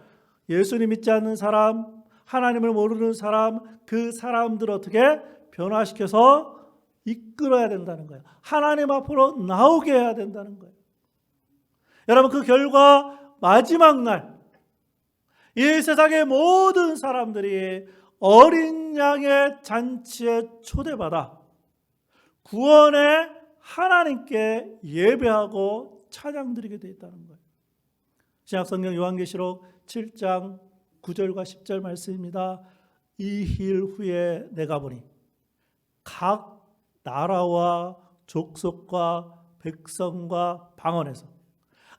예수님 믿지 않는 사람, 하나님을 모르는 사람, 그 사람들을 어떻게 변화시켜서 이끌어야 된다는 거예요. 하나님 앞으로 나오게 해야 된다는 거예요. 여러분, 그 결과 마지막 날 이 세상의 모든 사람들이 어린 양의 잔치에 초대받아 구원의 하나님께 예배하고 찬양드리게 되어 있다는 거예요. 신약성경 요한계시록 7장 9절과 10절 말씀입니다. 이 일 후에 내가 보니 각 나라와 족속과 백성과 방언에서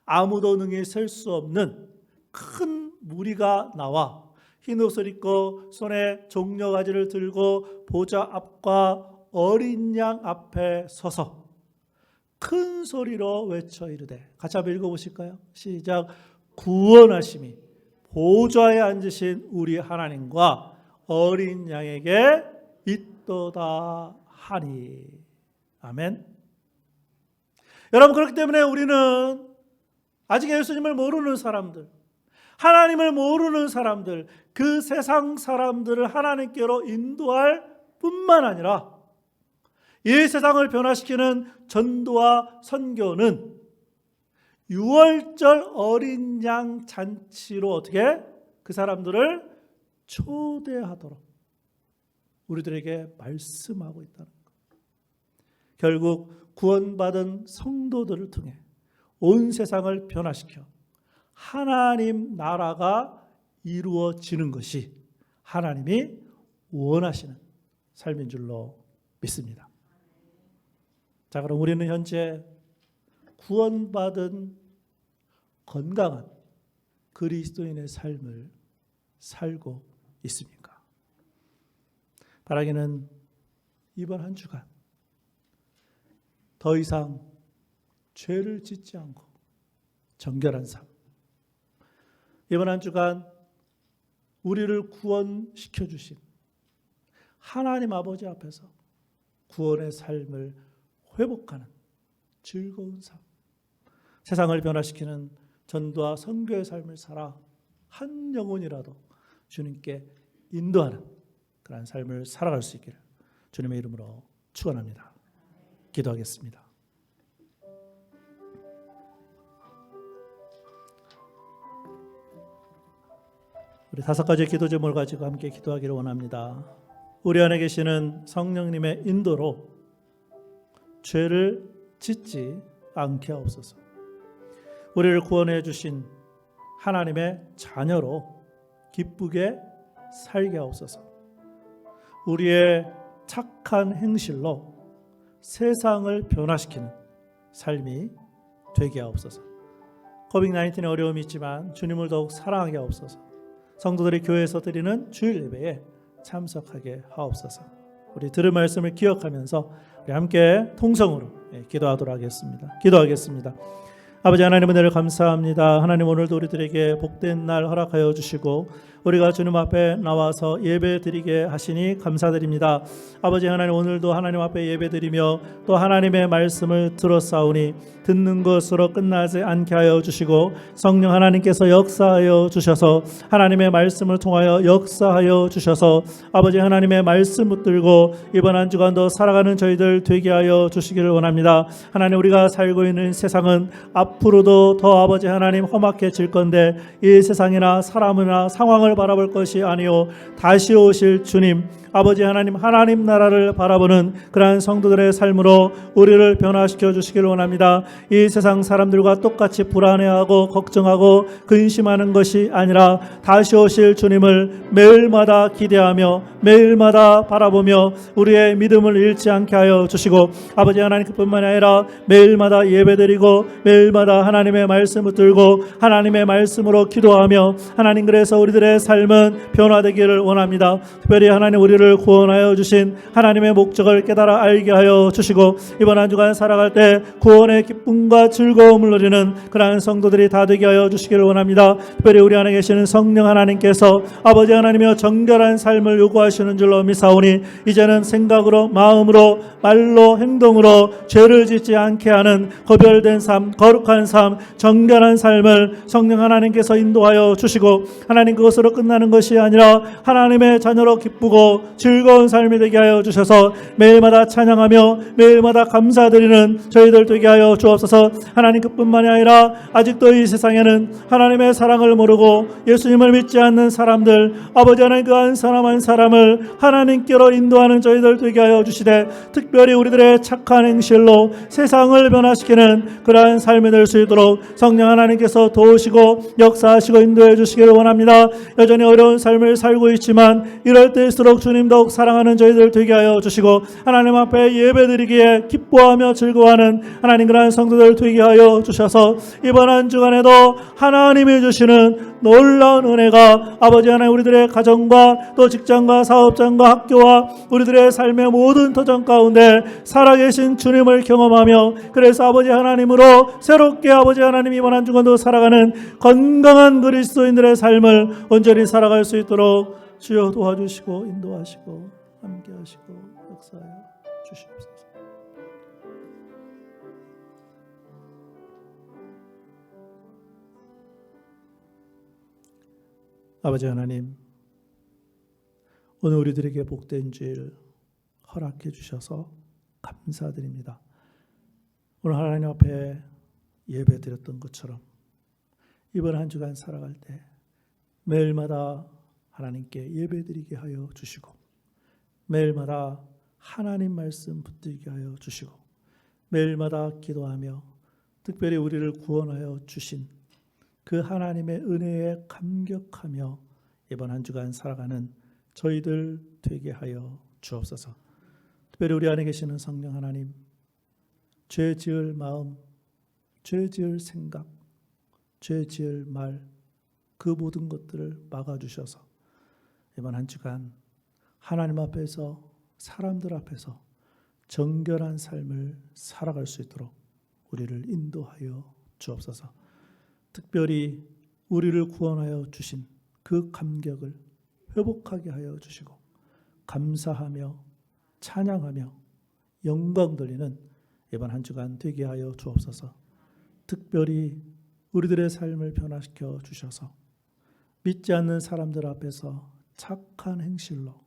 아무도 능히 셀 수 없는 큰 무리가 나와 흰 옷을 입고 손에 종려가지를 들고 보좌 앞과 어린 양 앞에 서서 큰 소리로 외쳐 이르되, 같이 한번 읽어보실까요? 시작. 구원하심이 보좌에 앉으신 우리 하나님과 어린 양에게 있도다 하니. 아멘. 여러분, 그렇기 때문에 우리는 아직 예수님을 모르는 사람들, 하나님을 모르는 사람들, 그 세상 사람들을 하나님께로 인도할 뿐만 아니라 이 세상을 변화시키는 전도와 선교는 유월절 어린 양 잔치로 어떻게 그 사람들을 초대하도록 우리들에게 말씀하고 있다는 것. 결국 구원받은 성도들을 통해 온 세상을 변화시켜 하나님 나라가 이루어지는 것이 하나님이 원하시는 삶인 줄로 믿습니다. 자, 그럼 우리는 현재 구원받은 건강한 그리스도인의 삶을 살고 있습니까? 바라기는 이번 한 주간 더 이상 죄를 짓지 않고 정결한 삶, 이번 한 주간 우리를 구원시켜 주신 하나님 아버지 앞에서 구원의 삶을 회복하는 즐거운 삶, 세상을 변화시키는 전도와 선교의 삶을 살아 한 영혼이라도 주님께 인도하는 그런 삶을 살아갈 수 있기를 주님의 이름으로 축원합니다. 기도하겠습니다. 우리 5가지의 기도 제목을 가지고 함께 기도하기를 원합니다. 우리 안에 계시는 성령님의 인도로 죄를 짓지 않게 하옵소서. 우리를 구원해 주신 하나님의 자녀로 기쁘게 살게 하옵소서. 우리의 착한 행실로 세상을 변화시키는 삶이 되게 하옵소서. 코비드-19의 어려움이 있지만 주님을 더욱 사랑하게 하옵소서. 성도들이 교회에서 드리는 주일 예배에 참석하게 하옵소서. 우리 들은 말씀을 기억하면서 우리 함께 통성으로 기도하도록 하겠습니다. 기도하겠습니다. 아버지 하나님, 은혜를 감사합니다. 하나님, 오늘도 우리들에게 복된 날 허락하여 주시고 우리가 주님 앞에 나와서 예배 드리게 하시니 감사드립니다. 아버지 하나님, 오늘도 하나님 앞에 예배 드리며 또 하나님의 말씀을 들었사오니 듣는 것으로 끝나지 않게 하여 주시고 성령 하나님께서 역사하여 주셔서 하나님의 말씀을 통하여 역사하여 주셔서 아버지 하나님의 말씀 붙들고 이번 한 주간도 살아가는 저희들 되게 하여 주시기를 원합니다. 하나님, 우리가 살고 있는 세상은 앞으로도 더 아버지 하나님 험악해질 건데 이 세상이나 사람이나 상황을 바라볼 것이 아니요 다시 오실 주님 아버지 하나님 나라를 바라보는 그러한 성도들의 삶으로 우리를 변화시켜 주시기를 원합니다. 이 세상 사람들과 똑같이 불안해하고 걱정하고 근심하는 것이 아니라 다시 오실 주님을 매일마다 기대하며 매일마다 바라보며 우리의 믿음을 잃지 않게 하여 주시고 아버지 하나님, 그뿐만이 아니라 매일마다 예배드리고 매일마다 하나님의 말씀을 들고 하나님의 말씀으로 기도하며 하나님, 그래서 우리들의 삶은 변화되기를 원합니다. 특별히 하나님, 우리를 구원하여 주신 하나님의 목적을 깨달아 알게 하여 주시고 이번 한 주간 살아갈 때 구원의 기쁨과 즐거움을 누리는 그러한 성도들이 다 되게 하여 주시기를 원합니다. 특별히 우리 안에 계시는 성령 하나님께서 아버지 하나님이여 정결한 삶을 요구하시는 줄로 믿사오니 이제는 생각으로 마음으로 말로 행동으로 죄를 짓지 않게 하는 거별된 삶, 거룩한 삶, 정결한 삶을 성령 하나님께서 인도하여 주시고 하나님, 그것으로 끝나는 것이 아니라 하나님의 자녀로 기쁘고 즐거운 삶이 되게 하여 주셔서 매일마다 찬양하며 매일마다 감사드리는 저희들 되게 하여 주옵소서. 하나님, 그뿐만이 아니라 아직도 이 세상에는 하나님의 사랑을 모르고 예수님을 믿지 않는 사람들, 아버지 하나님, 그 한 사람 한 사람을 하나님께로 인도하는 저희들 되게 하여 주시되 특별히 우리들의 착한 행실로 세상을 변화시키는 그러한 삶이 될 수 있도록 성령 하나님께서 도우시고 역사하시고 인도해 주시기를 원합니다. 여전히 어려운 삶을 살고 있지만 이럴 때일수록 주님 더욱 사랑하는 저희들 되게 하여 주시고 하나님 앞에 예배드리기에 기뻐하며 즐거워하는 하나님, 그러한 성도들 되게 하여 주셔서 이번 한 주간에도 하나님이 주시는 놀라운 은혜가 아버지 하나님, 우리들의 가정과 또 직장과 사업장과 학교와 우리들의 삶의 모든 터전 가운데 살아계신 주님을 경험하며 그래서 아버지 하나님으로 새롭게 아버지 하나님 이번 한 주간도 살아가는 건강한 그리스도인들의 삶을 온전히 살아갈 수 있도록 주여 도와주시고 인도하시고 함께하시고 역사하여 주시옵소서. 아버지 하나님, 오늘 우리들에게 복된 주일 허락해 주셔서 감사드립니다. 오늘 하나님 앞에 예배 드렸던 것처럼 이번 한 주간 살아갈 때 매일마다 하나님께 예배 드리게 하여 주시고 매일마다 하나님 말씀 붙들게 하여 주시고 매일마다 기도하며 특별히 우리를 구원하여 주신 그 하나님의 은혜에 감격하며 이번 한 주간 살아가는 저희들 되게 하여 주옵소서. 특별히 우리 안에 계시는 성령 하나님, 죄 지을 마음, 죄 지을 생각, 죄 지을 말, 그 모든 것들을 막아주셔서 이번 한 주간 하나님 앞에서 사람들 앞에서 정결한 삶을 살아갈 수 있도록 우리를 인도하여 주옵소서. 특별히 우리를 구원하여 주신 그 감격을 회복하게 하여 주시고 감사하며 찬양하며 영광 돌리는 이번 한 주간 되게 하여 주옵소서. 특별히 우리들의 삶을 변화시켜 주셔서 믿지 않는 사람들 앞에서 착한 행실로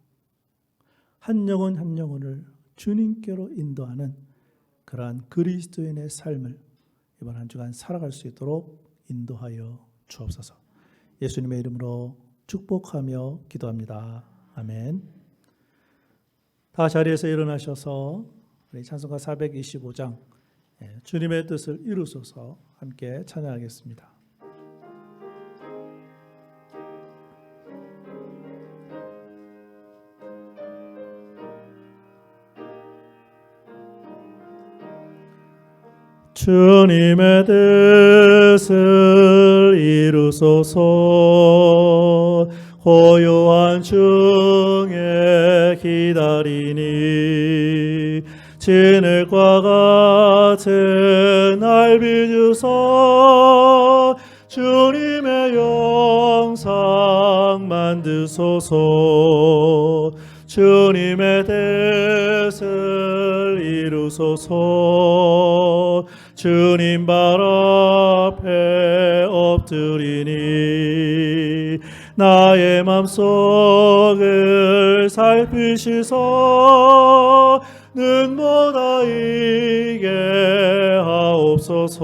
한 영혼 한 영혼을 주님께로 인도하는 그러한 그리스도인의 삶을 이번 한 주간 살아갈 수 있도록 인도하여 주옵소서. 예수님의 이름으로 축복하며 기도합니다. 아멘. 다 자리에서 일어나셔서 우리 찬송가 425장 주님의 뜻을 이루소서 함께 찬양하겠습니다. 주님의 뜻을 이루소서. 고요한 중에 기다리니 진흙과 같은 날 비추사 주님의 영상 만드소서. 주님의 뜻을 이루소서. 주님 발 앞에 엎드리니 나의 맘속을 살피시사 눈보다 이게 하옵소서.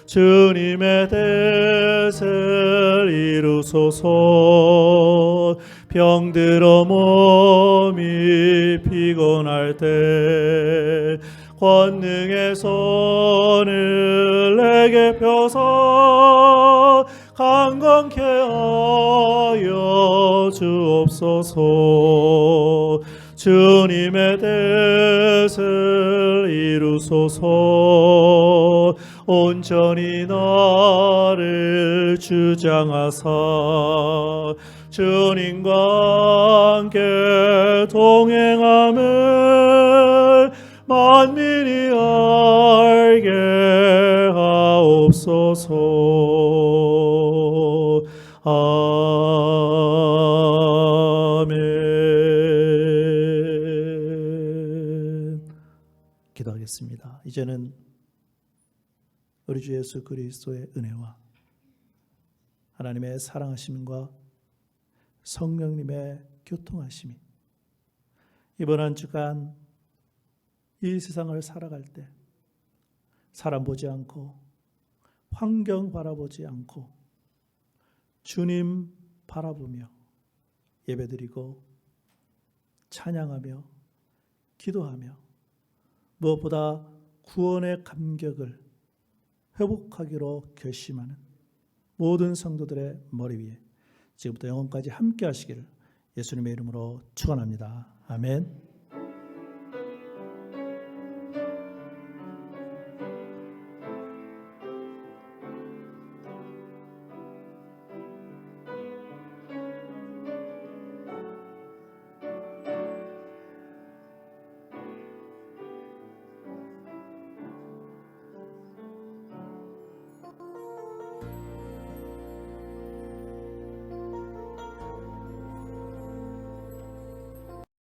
주님의 뜻을 이루소서. 병들어 몸이 피곤할 때 권능의 손을 내게 펴서 강건케 하여 주옵소서. 주님의 뜻을 이루소서. 온전히 나를 주장하사 주님과 함께 동행함을 만민이 알게 하옵소서. 아멘. 기도하겠습니다. 이제는 우리 주 예수 그리스도의 은혜와 하나님의 사랑하심과 성령님의 교통하심이 이번 한 주간 이 세상을 살아갈 때 사람 보지 않고 환경 바라보지 않고 주님 바라보며 예배드리고 찬양하며 기도하며 무엇보다 구원의 감격을 회복하기로 결심하는 모든 성도들의 머리 위에 지금부터 영원까지 함께 하시기를 예수님의 이름으로 축원합니다. 아멘.